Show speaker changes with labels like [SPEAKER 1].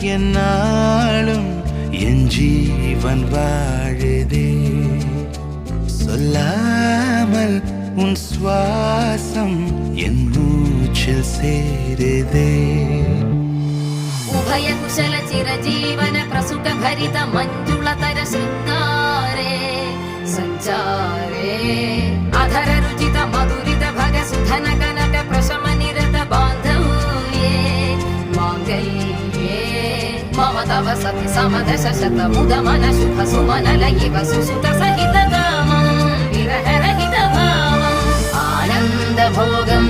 [SPEAKER 1] என்னாலும் என் ஜீவன் வாழுதே. சொல்லாமல் உன் சுவாசம் என் மூச்சில் சேருதே.
[SPEAKER 2] ഉഭയ കുശല ചിരജീവന പ്രസുഖ ഭരിത മഞ്ജുളതര ശൃംഗാരേ സഞ്ചാരേ അധര രുചിത മധുരിത ഭഗ സുധന കനക പ്രശമ നിരത ബാന്ധവ്യേ മാംഗല്യേ മമ തവ സതി സമദശ ശത മുദമന ശുഭ സുമന ലയിവ സുസുത സഹിത കാമം വിരഹ രഹിത ഭാവം ആനന്ദ ഭോഗം